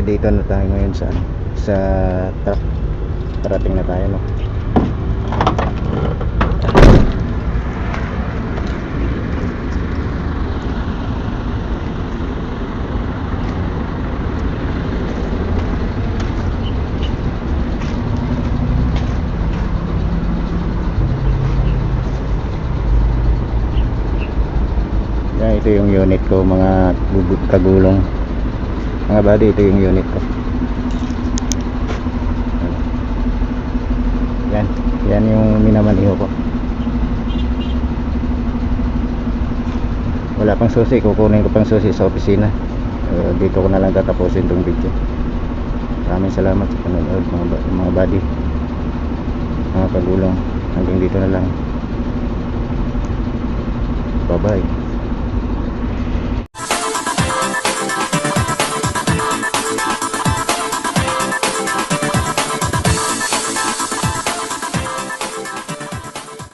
nandito na tayo ngayon sa truck. Parating na tayo, no? Yan, ito yung unit ko, mga kagulong. Mga buddy, ito yung unit ko. Yan yung minamaniho ko. Wala pang susi, kukunin ko pang susi sa opisina. Dito ko na lang tatapusin tong video. Maraming salamat sa panonood, mga buddy, mga kagulong. Hanggang dito na lang. Bye bye.